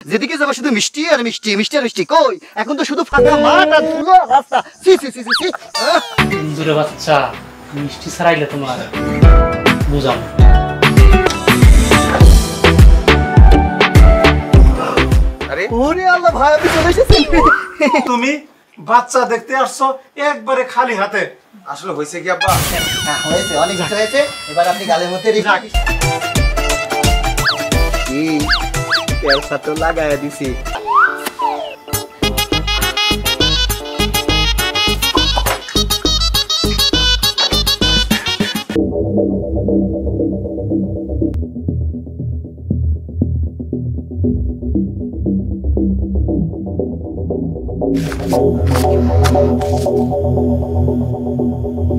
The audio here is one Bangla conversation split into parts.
যেদিকে যাবো শুধু মিষ্টি আর মিষ্টি, মিষ্টি আর মিষ্টি। কই এখন তো শুধু ফাঁকা মাঠ আর ধুলো রাস্তা। সি সি সি সি। দূরে বাচ্চা, মিষ্টি ছাড়াইলে তোমার বুঝাম। আরে ওরে আল্লাহ ভাই, আপনি চলে এসেছেন। তুমি বাচ্চা দেখতে আসছো একবারে খালি হাতে? আসলে হয়েছে কি আব্বা? হ্যাঁ হয়েছে, অনেক ভালো হয়েছে। এবার আপনি গালের মধ্যে রেখে কি ক্যালসা তো লাগায়া দিছি।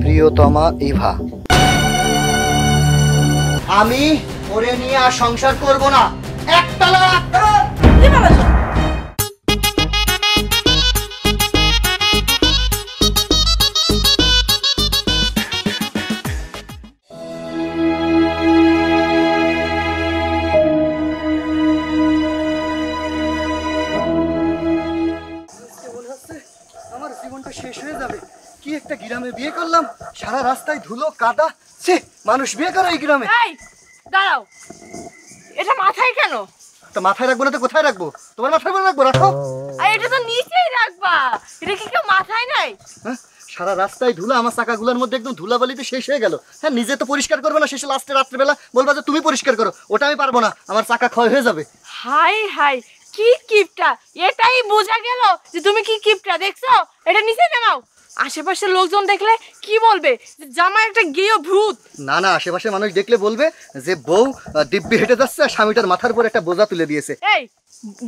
প্রিয়তমা ইভা, আমি ওরে নিয়ে আর সংসার করব না। একটা লাখ আমার জীবনটা শেষ হয়ে যাবে। কি একটা গ্রামে বিয়ে করলাম, সারা রাস্তায় ধুলো কাদা। সে মানুষ বিয়ে করে এই গ্রামে? এই দাঁড়াও, এটা মাথায় কেন? তো মাথায় রাখবো না তো কোথায় রাখবো? তোমার মাথায় উপর রাখবো, রাখো। আর এটা তো নিচেই রাখবা, এটা কি কেউ মাথায় নাই? হ্যাঁ, সারা রাস্তায় ধুলা, আমার চাকাগুলোর মধ্যে একদম ধুলাবালিতে শেষ হয়ে গেল। হ্যাঁ, নিজে তো পরিষ্কার করবে না, শেষে লাস্টে রাত্রেবেলা বলবা যে তুমি পরিষ্কার করো। ওটা আমি পারবো না, আমার চাকা ক্ষয় হয়ে যাবে। হাই হাই, কি কিপটা! এটাই বোঝা গেল যে তুমি কি কিপটা। দেখছো, এটা নিচে নামাও। আশেপাশের লোকজন দেখলে কি বলবে? যে জামাই একটা গেয় ভূত। না না, আশেপাশে মানুষ দেখলে বলবে যে বউ দিব্যি হেঁটে যাচ্ছে আর স্বামীটার মাথার উপর একটা বোঝা তুলে দিয়েছে। এই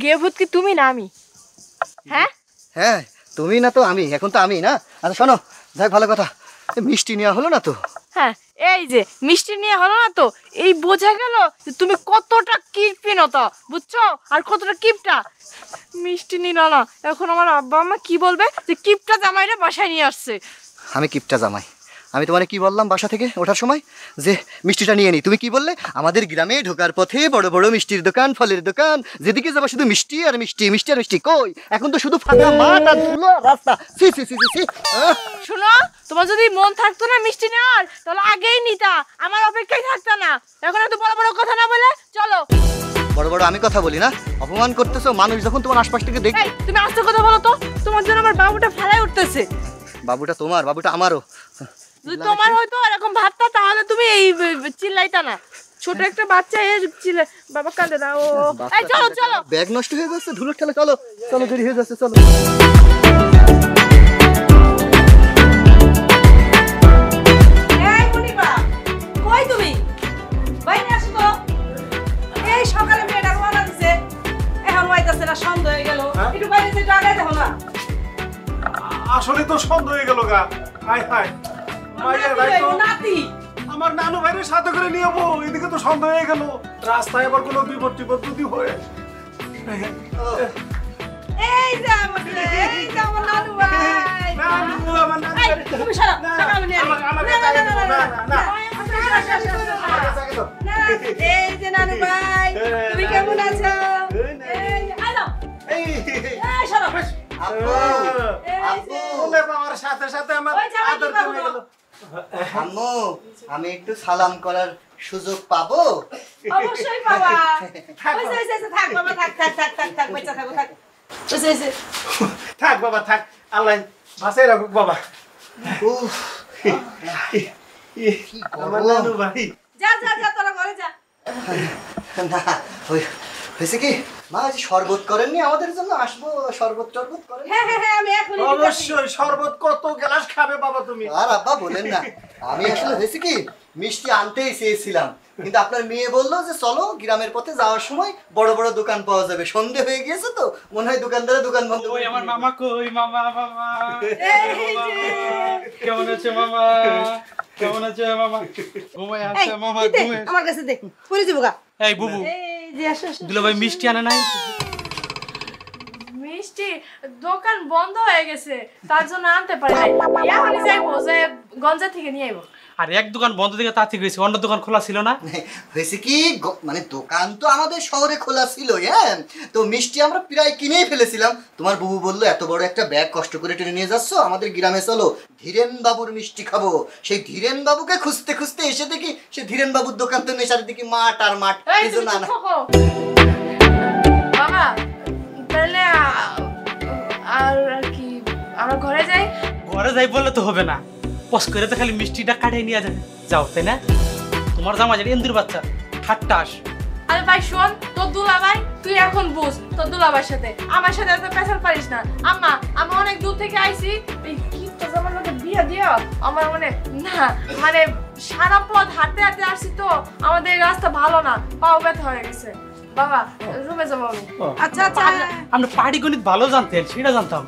গেয় ভূত কি তুমি না আমি? হ্যাঁ হ্যাঁ, তুমি না তো আমি, এখন তো আমি না। আচ্ছা শোনো, যাই ভালো কথা, মিষ্টি নেওয়া হলো না তো? হ্যাঁ, এই যে মিষ্টি নিয়ে হলো না তো, এই বোঝা গেল যে তুমি কতটা কিপটা, বুঝছো? আর কতটা কিপটা। মিষ্টি নিল না, এখন আমার আব্বা আম্মা কি বলবে যে কিপটা জামাইরা বাসায় নিয়ে আসছে। আমি কিপটা জামাই? আমি তোমারে কি বললাম বাসা থেকে ওঠার সময়? যে মিষ্টিটা নিয়ে নি। তুমি কি বললে? আমাদের গ্রামে ঢোকার পথে বড় বড় মিষ্টির দোকান, ফলের দোকান, যেদিকে যাবো শুধু মিষ্টি আর মিষ্টি, মিষ্টি আর মিষ্টি। কই এখন তো শুধু ফাঁকা মাঠ আর ধুলো রাস্তা। সি সি সি সি। শুনো, তোমার যদি মন থাকতো না মিষ্টি নেওয়ার, তাহলে আগেই নিতা, আমার অপেক্ষায় থাকতো না। এখন এত বড় বড় কথা না বলে চলো। বড় বড় আমি কথা বলি না, অপমান করতেছো। মানুষ যখন তোমার আশপাশ থেকে দেখবে। এই তুমি আস্তে কথা বলো তো, তোমার জন্য আমার বাবুটা ফেলায় উঠতেছে। বাবুটা তোমার, বাবুটা আমারও। যদি তোমার হয়তো এরকম ভাবতা, তাহলে তুমি এই চিল্লাইতা না। ছোট একটা বাচ্চা চিল্লাই, বাবা কাঁদে না। ও এই চলো চলো, ব্যাগ নষ্ট হয়ে যাচ্ছে ধুলোর ঠেলে। চলো চলো, দেরি হয়ে যাচ্ছে, চলো। এই মুনিবা, কই তুমি? বাইরে আসো তো। এই সকালে মেয়েটা রওনা দিছে, এখন হইতাছে না, সন্ধ্যা হয়ে গেল। একটু বাইরে যে জায়গায় দেখো না। আসলে তো সন্ধ্যা হয়ে গেল গা। হাই হাই, মাইয়া ভাই তো নাতি আমার নানু ভাইয়ের সাথে করে নিয়ে যাবো। এদিকে তো সন্ধ্যা হয়ে গেল, রাস্তায় আবার কোনো বিপদ টিপদ যদি হয়। এই যে আমার নানু ভাই। নানু, আমার নানু এই, তুমি সরো, সরো, আমি নিয়ে আমার- আমার না, কাছে না, আগে দাও, না, না, না, না। আমার কাছে আগে দাও। না, এই যে নানু ভাই, তুমি কেমন আছো? এই যে, আলো। এই, সরো। আব্বু, আব্বু, বলে বাবার সাথে সাথে আমার ওই জামাই আদর কি কমে করবো? গেল। আম্মু, আমি একটু সালাম করার সুযোগ পাবো? অবশ্যই বাবা। ওই যে, থাক বাবা, থাক, বাচ্চা থাকো, থাক। ওই যে, থাক বাবা থাক, আল্লাহ বাঁচাই রাখুক বাবা। উফ, কি আমার গরম। নানু ভাই। যা তোরা ঘরে যা। না, হয়েছে কি মা, আজ শরবত করেননি আমাদের জন্য? আসবো, শরবত টরবত করেন? হ্যাঁ, আমি এখনই দিতেছি। অবশ্যই শরবত কত গ্লাস খাবে বাবা তুমি? আর আব্বা বলেন না, আমি আসলে হয়েছে কি মিষ্টি আনতেই চেয়েছিলাম, কিন্তু আপনার মেয়ে বললো যে চলো গ্রামের পথে যাওয়ার সময় বড় বড় দোকান পাওয়া যাবে। সন্ধে হয়ে গিয়েছে তো মনে হয় দোকানদারের দোকান বন্ধ করে ওই আমার দিয়েছে। মামা কই? মামা মামা কেমন আছে মামা? কেমন আছে মামা? ঘুমায় এই, আছে মামা, দিতে, ঘুমায়। আমার কাছে দে, পরে যাবো গা। এই বুবু, এই যে, আসো। দুলা ভাই মিষ্টি আনে নাই? মিষ্টি দোকান বন্ধ হয়ে গেছে, তার জন্য আনতে পারি নাই। এখনই যাইবো, যে গঞ্জা থেকে নিয়ে আইবো। আর এক দোকান বন্ধ থেকে তাড়াতাড়ি গেছি, অন্য দোকান খোলা ছিল না। হয়েছে কি মানে দোকান তো আমাদের শহরে খোলা ছিল, হ্যাঁ, তো মিষ্টি আমরা প্রায় কিনেই ফেলেছিলাম। তোমার বাবু বললো এত বড় একটা ব্যাগ কষ্ট করে টেনে নিয়ে যাচ্ছ, আমাদের গ্রামে চলো ধীরেন বাবুর মিষ্টি খাবো। সেই ধীরেন বাবুকে খুঁজতে খুঁজতে এসে দেখি সে ধীরেন বাবুর দোকান তো নেশার দিকে মাঠ আর মাঠ। এই এই তুমি জন্য চুপ থাকো। বাবা তাহলে আর কি আমরা ঘরে যাই? ঘরে যাই বললে তো হবে না, পস করে তো খালি মিষ্টিটা কাটিয়ে নিয়ে যাও, তাই না? তোমার জামা যেটা ইন্দুর বাচ্চা ঠাট্টাস। আরে ভাই শোন, তোর দুলাভাই তুই এখন বুঝ তোর দুলাভাইয়ের সাথে, আমার সাথে এত পেছাল পারিস না। আম্মা আমি অনেক দূর থেকে আইছি, এই কি তো জামার লোকে বিয়া দিও আমার মানে না, মানে সারা পথ হাঁটতে হাঁটতে আসছি তো, আমাদের এই রাস্তা ভালো না, পাও ব্যথা হয়ে গেছে। বাবা রুমে যাবো আমি। আচ্ছা আচ্ছা আমরা পাটিগণিত ভালো জানতেন, সেটা জানতাম,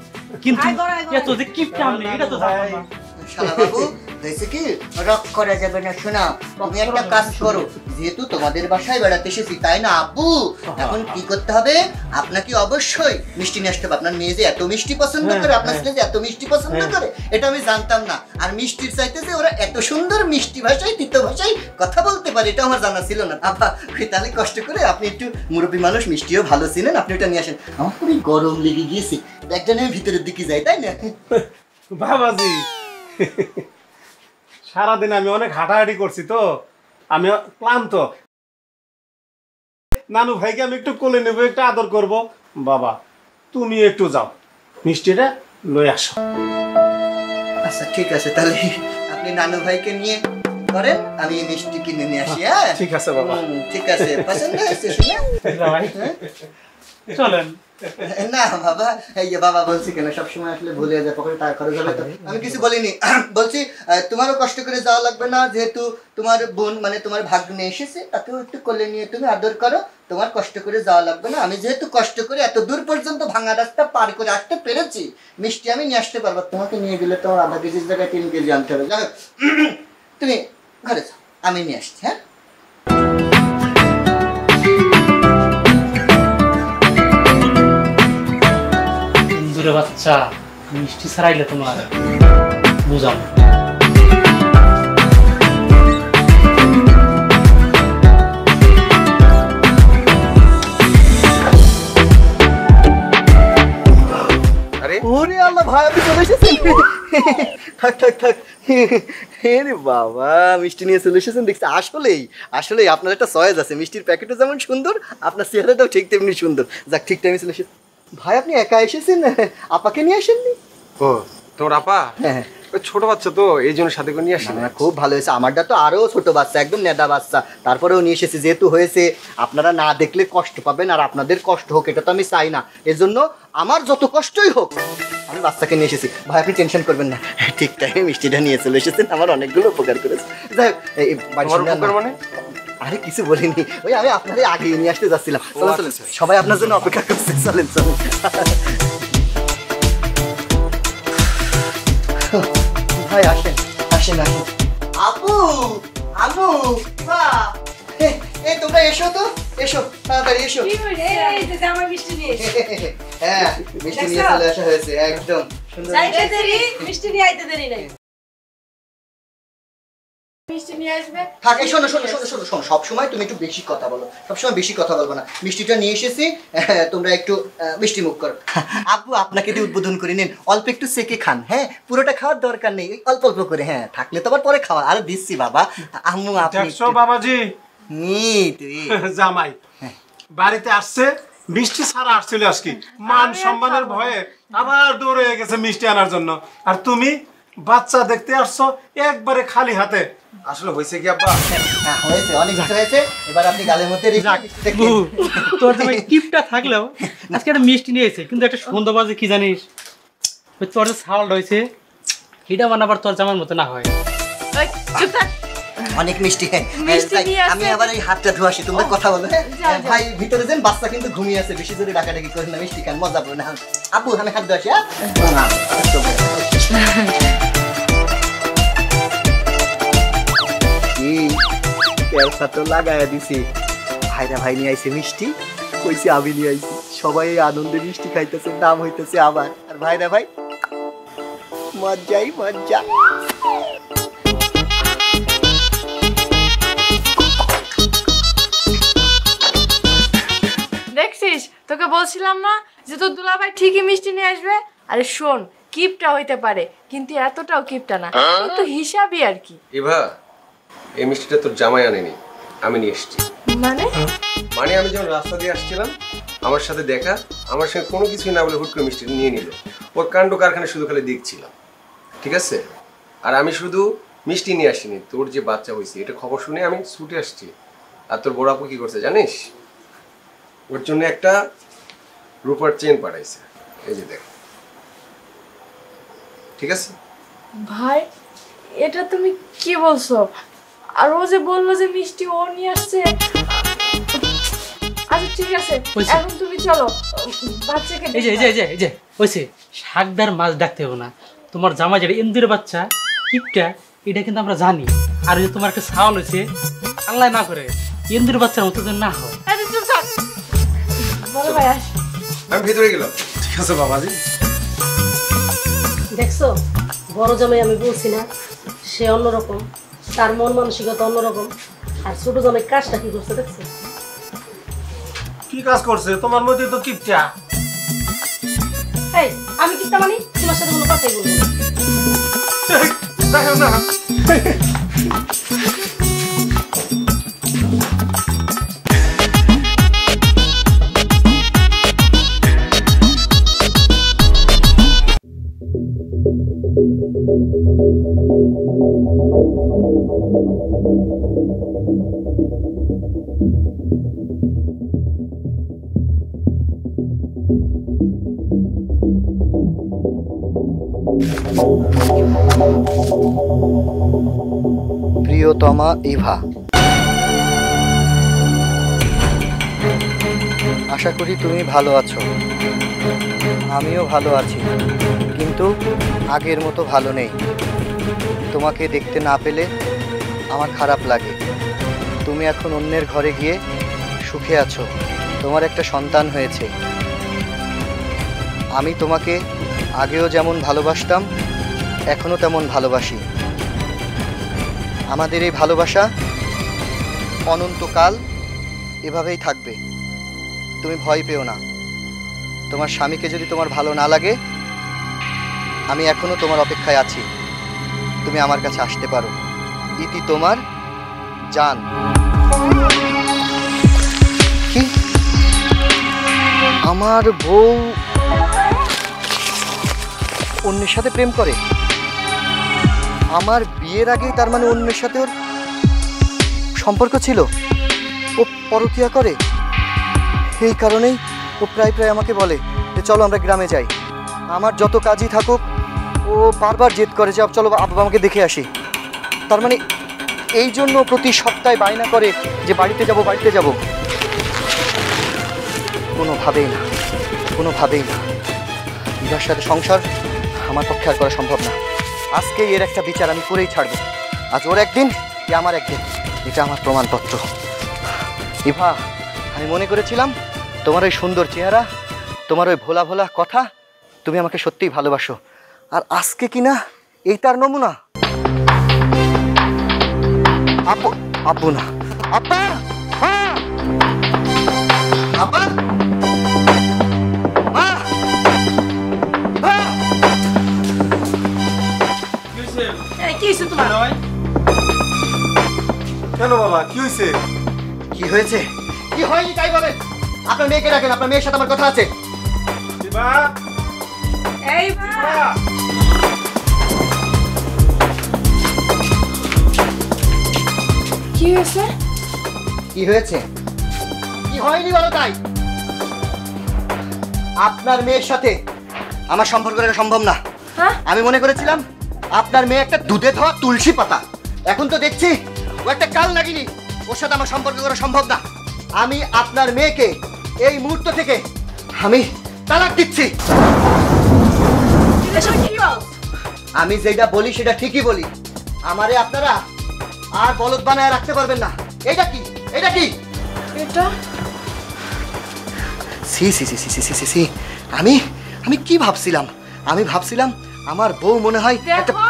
কিন্তু আয় ঘরে, আয় ঘরে। এত যে কিপটা আমি এটা তো জানতাম না। শালা বাবু হয়েছে কি রক করা যাবে না, শোনা তুমি একটা কাজ করো, যেহেতু তোমাদের বাসায় বেড়াতে এসেছি তাই না আব্বু, এখন কি করতে হবে আপনাকে অবশ্যই মিষ্টি নিয়ে আসতে হবে। আপনার মেয়ে যে এত মিষ্টি পছন্দ করে, আপনার ছেলে যে এত মিষ্টি পছন্দ করে এটা আমি জানতাম না। আর মিষ্টির চাইতে যে ওরা এত সুন্দর মিষ্টি ভাষায় তিতো ভাষায় কথা বলতে পারে এটা আমার জানা ছিল না। আব্বা তাহলে কষ্ট করে আপনি একটু মুরব্বী মানুষ, মিষ্টিও ভালো ছিলেন, আপনি ওটা নিয়ে আসেন। আমার খুবই গরম লেগে গিয়েছে, ব্যাগটা নিয়ে ভিতরের দিকে যাই তাই না? বাবাজি সারাদিন আমি অনেক হাঁটাহাঁটি করছি তো আমি ক্লান্ত। নানু ভাইকে আমি একটু কোলে নেবো, একটু আদর করব। বাবা তুমি একটু যাও, মিষ্টিটা লই আসো। আচ্ছা ঠিক আছে, তাহলে আপনি নানু ভাইকে নিয়ে করেন, আমি মিষ্টি কিনে নিয়ে আসি। হ্যাঁ ঠিক আছে বাবা। ঠিক আছে, পছন্দ হয়েছে শুনে? জামাই, চলেন। না বাবা, এই যে বাবা বলছি কেন, সবসময় আসলে ভুলে যায়, পকেটে টাকা খরচ হবে তো। আমি কিছু বলিনি, বলছি তোমারও কষ্ট করে যাওয়া লাগবে না, যেহেতু তোমার বোন মানে তোমার ভাগ্নে এসেছে, তাকেও একটু কোলে নিয়ে তুমি আদর করো, তোমার কষ্ট করে যাওয়া লাগবে না। আমি যেহেতু কষ্ট করে এত দূর পর্যন্ত ভাঙা রাস্তা পার করে আসতে পেরেছি, মিষ্টি আমি নিয়ে আসতে পারবো। তোমাকে নিয়ে গেলে তোমার আধা কেজির জায়গায় 3 কেজি আনতে হবে। যাই হোক, তুমি ঘরে যাও, আমি নিয়ে আসছি। হ্যাঁ ইন্দুরে বাচ্চা মিষ্টি ছাড়াইলে তোমার বুঝাম। ওরে আল্লাহ ভাই আপনি চলে এসেছেন। থাক থাক থাক, রে বাবা মিষ্টি নিয়ে চলে এসেছেন দেখছি। আসলেই আপনার একটা চয়েস আছে, মিষ্টির প্যাকেটও যেমন সুন্দর আপনার চেহারাটাও ঠিক তেমনি সুন্দর। যাক ঠিক টাইমে চলে এসেছেন। ভাই আপনি একা এসেছেন, আপাকে নিয়ে আসেননি? ও তোমার আপা হ্যাঁ ওই ছোট বাচ্চা তো এই জন্য সাথে করে নিয়ে আসি। না, খুব ভালো হয়েছে, আমারটা তো আরও ছোট বাচ্চা, একদম নেদা বাচ্চা, তারপরেও নিয়ে এসেছি। যেহেতু হয়েছে আপনারা না দেখলে কষ্ট পাবেন, আর আপনাদের কষ্ট হোক এটা তো আমি চাই না, এজন্য আমার যত কষ্টই হোক আমি বাচ্চাকে নিয়ে এসেছি। ভাই আপনি টেনশন করবেন না, ঠিক টাইমে মিষ্টিটা নিয়ে চলে এসেছেন, আমার অনেকগুলো উপকার করেছে। যাই হোক, এই বাড়ির তোমার সামনে উপকার মানে? আরে কিছু বলিনি, ওই আমি আপনাদের আগে নিয়ে আসতে যাচ্ছিলাম। চলেন চলেন, আচ্ছা। সবাই আপনার জন্য অপেক্ষা করছে, চলেন চলেন। ভাই আসেন আসেন আসেন। আপু আপু মা, এই তোমরা এসো তো, এসো তাড়াতাড়ি এসো। কি হইছে? এই যে জামাই মিষ্টি নিয়ে এসেছে। হ্যাঁ মিষ্টি নিয়ে চলে আসা হয়েছে, একদম সুন্দর। যাইতে দেরি, মিষ্টি নিয়ে আইতে দেরি নাই। মিষ্টি নিয়ে আসবে। থাকে শোনো শোনো শোনো শোনো শোনো, সবসময় তুমি একটু বেশি কথা বলো, সবসময় বেশি কথা বলবো না। মিষ্টিটা নিয়ে এসেছি, তোমরা একটু মিষ্টি মুখ করো। আপু আপনাকে দিয়ে উদ্বোধন করে নিন, অল্প একটু সেকে খান। হ্যাঁ পুরোটা খাওয়ার দরকার নেই, অল্প অল্প করে। হ্যাঁ থাকলে তো আবার পরে খাওয়া। আর দিচ্ছি বাবা, আম্মু আপনি দেখছো বাবাজি তুই জামাই বাড়িতে আসছে, মিষ্টি ছাড়া আসছিল আজকে, মান সম্মানের ভয়ে আবার দৌড়ে গেছে মিষ্টি আনার জন্য। আর তুমি বাচ্চা দেখতে আসছো একবারে খালি হাতে। আসলে হয়েছে কি আব্বা, হ্যাঁ হয়েছে, অনেক কিছু হয়েছে। এবার আপনি গালের মধ্যে রেখে দেখেন। বউ, তোর জামাই কিপটা থাকলেও আজকে একটা মিষ্টি নিয়ে এসে, কিন্তু একটা সন্ধ্যা বাজে কি জানিস, ওই তোর যে ছাওয়াল রয়েছে এটা বানাবার তোর জামার মতো না হয়। ওই, চুপ থাক। অনেক মিষ্টি। মিষ্টি তাই নিয়ে আসছে। আমি আবার এই হাতটা ধোয়াছি, তোমরা কথা বলো। হ্যাঁ যা, যা। ভাই ভিতরে যান, বাচ্চা কিন্তু ঘুমিয়ে আছে, বেশি জোরে ডাকাডাকি করেন না, মিষ্টি খান, মজা পাবেন। আপু আমি হাত ধোয়াছি। হ্যাঁ তো লাগাইয়া দিছি। ভাইরা ভাই নিয়ে আইছে মিষ্টি, কইছি আমি নিয়ে আইছি, সবাই আনন্দে মিষ্টি খাইতেছে, দাম হইতেছে আবার। আর ভাইরা ভাই মজ্জাই মজ্জা। তোকে বলছিলাম না যে তোর দুলাভাই ঠিকই মিষ্টি নিয়ে আসবে। আরে শোন, কিপটা হইতে পারে কিন্তু এতটাও কিপটা না, একটু হিসাবই আর কি। এভা, এই মিষ্টিটা তোর জামাই আনেনি, আমি নিয়ে এসেছি। মানে মানে আমি যখন রাস্তা দিয়ে আসছিলাম আমার সাথে দেখা, আমার সঙ্গে কোনো কিছুই না বলে হুট করে মিষ্টি নিয়ে নিল। ওর কাণ্ড কারখানা শুধু খালি দেখছিলাম, ঠিক আছে? আর আমি শুধু মিষ্টি নিয়ে আসিনি, তোর যে বাচ্চা হয়েছে এটা খবর শুনে আমি ছুটে আসছি। আর তোর বড় আপু কি করছে জানিস? ওর জন্য একটা রূপার চেন পাঠাইছে, এই যে দেখ, ঠিক আছে? ভাই, এটা তুমি কি বলছো? আর ও যে বললো যে মিষ্টি ও নিয়ে আসছে। আচ্ছা ঠিক আছে, হয়েছে। এখন তুমি চলো বাচ্চাকে এই যে এই যে এই যে এই যে হয়েছে, শাকদার মাছ ডাকতে হবে না। তোমার জামা যেটা ইন্দির বাচ্চা কিপটা, এটা কিন্তু আমরা জানি। আর ওই যে তোমার একটা সাউন্ড হয়েছে, আল্লাহ না করে ইন্দির বাচ্চার মতো যেন না হয়। আরে চুপ থাক। বলো ভাই, আস। আমি ভিতরে গেলাম। ঠিক আছে বাবাজি। দেখছো, বড় জামাই আমি বলছি না, সে অন্যরকম, তার মন মানসিকতা অন্যরকম। আর ছোট জামাই কাজটা কি করছে দেখছো? কি কাজ করছে? তোমার মধ্যে তো কিপটা। এই, আমি কিপটা মানি? তোমার সাথে কোনো কথাই বলবো না। দেখো না, প্রিয়তমা ইভা, আশা করি তুমি ভালো আছো। আমিও ভালো আছি, কিন্তু আগের মতো ভালো নেই। তোমাকে দেখতে না পেলে আমার খারাপ লাগে। তুমি এখন অন্যের ঘরে গিয়ে সুখে আছো, তোমার একটা সন্তান হয়েছে। আমি তোমাকে আগেও যেমন ভালোবাসতাম এখনও তেমন ভালোবাসি। আমাদের এই ভালোবাসা অনন্তকাল এভাবেই থাকবে। তুমি ভয় পেও না। তোমার স্বামীকে যদি তোমার ভালো না লাগে, আমি এখনো তোমার অপেক্ষায় আছি। তুমি আমার কাছে আসতে পারো। ইতি তোমার জান। কি? আমার বউ অন্যের সাথে প্রেম করে? আমার বিয়ের আগেই তার মানে অন্যের সাথে ওর সম্পর্ক ছিল? ও পরকীয়া করে? এই কারণেই ও প্রায় প্রায় আমাকে বলে যে চলো আমরা গ্রামে যাই। আমার যত কাজই থাকুক ও বারবার জেদ করে যে চলো আব্বা আমাকে দেখে আসি। তার মানে এই জন্য প্রতি সপ্তাহে বায়না করে যে বাড়িতে যাব বাড়িতে যাব। কোনোভাবেই না, কোনোভাবেই না। ইভার সাথে সংসার আমার পক্ষে আর করা সম্ভব না। আজকে এর একটা বিচার আমি করেই ছাড়বো। আজ ওর একদিন, কি আমার একদিন। এটা আমার প্রমাণপত্র। ইভা, আমি মনে করেছিলাম তোমার ওই সুন্দর চেহারা, তোমার ওই ভোলা ভোলা কথা, তুমি আমাকে সত্যিই ভালোবাসো। আর আজকে কিনা এই তার নমুনা। আপু, আপু না, আপা, আপা, কি হয়েছে তোমার? কেন বাবা, কি হয়েছে? কি হয়েছে? কি হয়নি তাই বলেন। আপনার মেয়েকে রাখেন, আপনার মেয়ের সাথে আমার কথা আছে। দিবা, এই ভাই, দিবা। কি হয়েছে? কি হয়েছে? কি হয়নি বলো তাই। আপনার মেয়ের সাথে আমার সম্পর্ক রাখা সম্ভব না। হ্যাঁ? আমি মনে করেছিলাম আপনার মেয়ে একটা দুধে ধোয়া তুলসী পাতা। এখন তো দেখছি ও একটা কাল নাগিনী। ওর সাথে আমার সম্পর্ক করা সম্ভব না। আমি আপনার মেয়েকে এই মুহূর্ত থেকে আমি তালাক দিচ্ছি। এসব কি বল? আমি যেটা বলি সেটা ঠিকই বলি। আমারে আপনারা আর বলদ বানায় রাখতে পারবেন না। এটা কি? এটা কি? এটা সি সি সি সি সি সি সি সি। আমি আমি কি ভাবছিলাম? আমি ভাবছিলাম আমার বউ মনে হয় একটা। দেখো,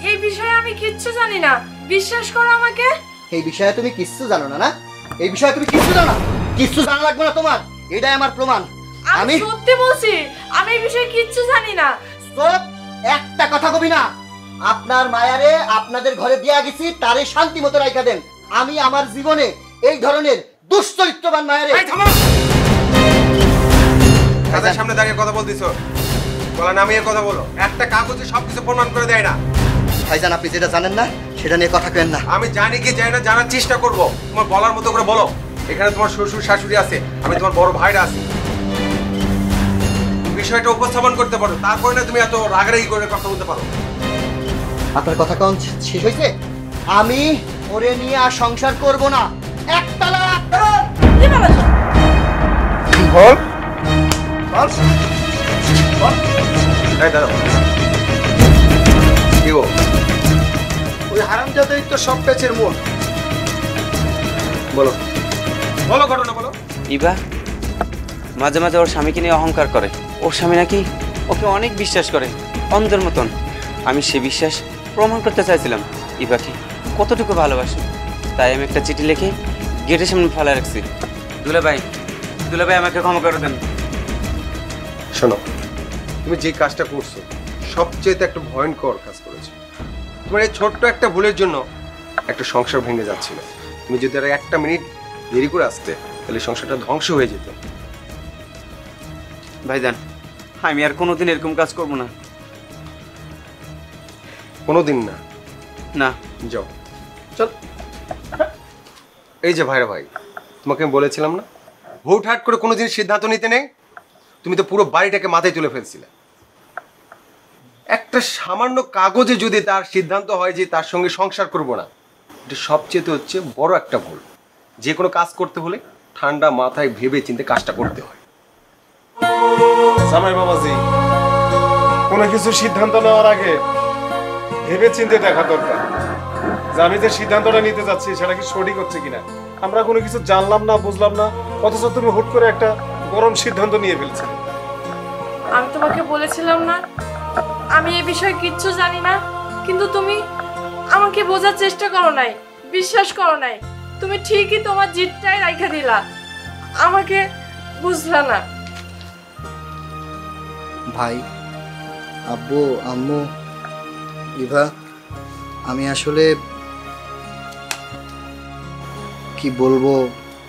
এই বিষয়ে আমি কিচ্ছু জানি না, বিশ্বাস করো আমাকে। এই বিষয়ে তুমি কিচ্ছু জানো না? না, এই বিষয়ে তুমি কিচ্ছু জানো না। কিচ্ছু জানা লাগবে না তোমার। এটাই আমার প্রমাণ। আমি সত্যি বলছি, আমি এই বিষয়ে কিচ্ছু জানি না। চুপ, একটা কথা কবি না। আপনার মায়ারে আপনাদের ঘরে দিয়া গেছি, তারে শান্তি মতো রাইখা দেন। আমি আমার জীবনে এই ধরনের দুশ্চরিত্রবান মায়ারে। তাদের সামনে দাঁড়িয়ে কথা বলতেছো, বলা নামিয়ে কথা বলো। একটা কাগজে সবকিছু প্রমাণ করে দেয় না। ভাইজান, আপনি যেটা জানেন না সেটা নিয়ে কথা কেন না। আমি জানি কি জানি না, জানার চেষ্টা করব। তোমার বলার মতো করে বলো। এখানে তোমার শ্বশুর শাশুড়ি আছে, আমি তোমার বড় ভাইরা আছি। বিষয়টা উপস্থাপন করতে পারো, তারপরে না তুমি এত রাগারাগি করে কথা বলতে পারো। আপনার কথা কখন শেষ হয়েছে? আমি ওরে নিয়ে আর সংসার করব না। একটা লাখ কি বলেছো? বল বল। এই দাঁড়াও। কি গো? ওই হারামজাদাই তো সব প্যাচের মূল। বলো বলো, ঘটনা বলো। ইভা মাঝে মাঝে ওর স্বামীকে নিয়ে অহংকার করে। ওর স্বামী নাকি ওকে অনেক বিশ্বাস করে, অন্ধের মতন। আমি সে বিশ্বাস প্রমাণ করতে চাইছিলাম ইভাকে কতটুকু ভালোবাসে। তাই আমি একটা চিঠি লিখে গেটের সামনে ফেলা রাখছি। দুলাভাই আমাকে ক্ষমা করে দেন। শোনো, তুমি যে কাজটা করছো সবচেয়ে একটা ভয়ঙ্কর কাজ করেছো। তোমার এই ছোট্ট একটা ভুলের জন্য একটা সংসার ভেঙে যাচ্ছিল। তুমি যদি আর একটা মিনিট দেরি করে আসতে, তাহলে সংসারটা ধ্বংস হয়ে যেত। ভাইজান, আমি আর কোনোদিন এরকম কাজ করব না। কোনোদিন না? না। যাও, চল। এই যে ভাইরা ভাই, তোমাকে আমি বলেছিলাম না হুটহাট করে কোনোদিন সিদ্ধান্ত নিতে নেই। তুমি তো পুরো বাড়িটাকে মাথায় তুলে ফেলছিলে। একটা সামান্য কাগজে যদি তার সিদ্ধান্ত হয় যে তার সঙ্গে সংসার করব না, এটা সবচেয়ে হচ্ছে বড় একটা ভুল। যে কোনো কাজ করতে হলে ঠান্ডা মাথায় ভেবে চিন্তে কাজটা করতে হয়। জামাই বাবাজি, কোনো কিছু সিদ্ধান্ত নেওয়ার আগে ভেবে চিন্তে দেখা দরকার যে আমি যে সিদ্ধান্তটা নিতে যাচ্ছি সেটা কি সঠিক হচ্ছে কিনা। আমরা কোনো কিছু জানলাম না, বুঝলাম না, অথচ তুমি হুট করে একটা গরম সিদ্ধান্ত নিয়ে ফেলছো। আমি তোমাকে বলেছিলাম না আমি এই বিষয়ে কিচ্ছু জানি না, কিন্তু তুমি আমাকে বোঝার চেষ্টা করো নাই, বিশ্বাস করো নাই। তুমি ঠিকই তোমার জিতটাই রাইখা দিলা, আমাকে বুঝলা না। ভাই, আব্বু, আম্মু, ইভা, আমি আসলে কি বলবো,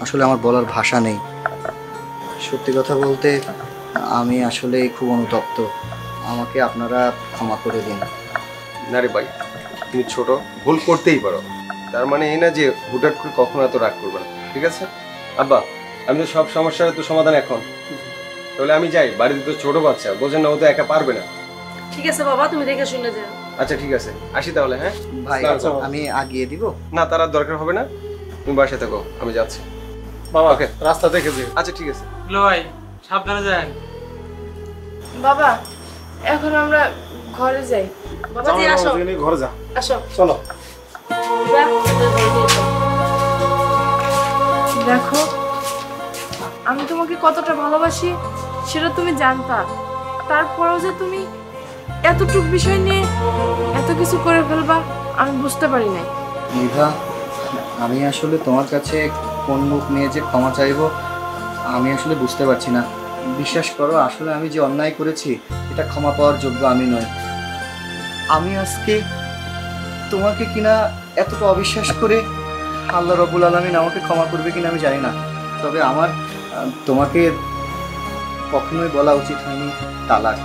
আসলে আমার বলার ভাষা নেই। সত্যি কথা বলতে আমি আসলে খুব অনুতপ্ত। আমাকে আপনারা ক্ষমা করে দিন। না রে ভাই, তুমি ছোট, ভুল করতেই পারো। তার মানে এই না যে হুটহাট করে কখনো এত রাগ করবে না, ঠিক আছে? আব্বা, আমি তো সব সমস্যার তো সমাধান এখন। তাহলে আমি যাই, বাড়িতে তো ছোট বাচ্চা, বোঝেন না, ও তো একা পারবে না। ঠিক আছে বাবা, তুমি দেখে শুনে যাও। আচ্ছা ঠিক আছে, আসি তাহলে। হ্যাঁ ভাই, আচ্ছা, আমি আগিয়ে দিব। না, তার আর দরকার হবে না, তুমি বাসায় থাকো, আমি যাচ্ছি। বাবা, ওকে। রাস্তা দেখে যে। আচ্ছা ঠিক আছে। ভাই সাবধানে যান। বাবা, এখন আমরা ঘরে যাই। বাবাজি জামাই আসো, বাবাজি নিয়ে ঘরে যা, আসো। চলো। ইভা, তুমি ঘরে নিয়ে এসো। দেখো, আমি তোমাকে কতটা ভালোবাসি সেটা তুমি জানতা, তারপরেও যে তুমি এতটুক বিষয় নিয়ে এত কিছু করে ফেলবা আমি বুঝতে পারি নাই। ইভা, আমি আসলে তোমার কাছে কোন মুখ নিয়ে যে ক্ষমা চাইবো আমি আসলে বুঝতে পারছি না। বিশ্বাস করো, আসলে আমি যে অন্যায় করেছি এটা ক্ষমা পাওয়ার যোগ্য আমি নই। আমি আজকে তোমাকে কিনা এতটা অবিশ্বাস করে আল্লাহ রব্বুল আলামিন আমাকে ক্ষমা করবে কিনা আমি জানি না। তবে আমার তোমাকে কখনোই বলা উচিত হয়নি তালাক।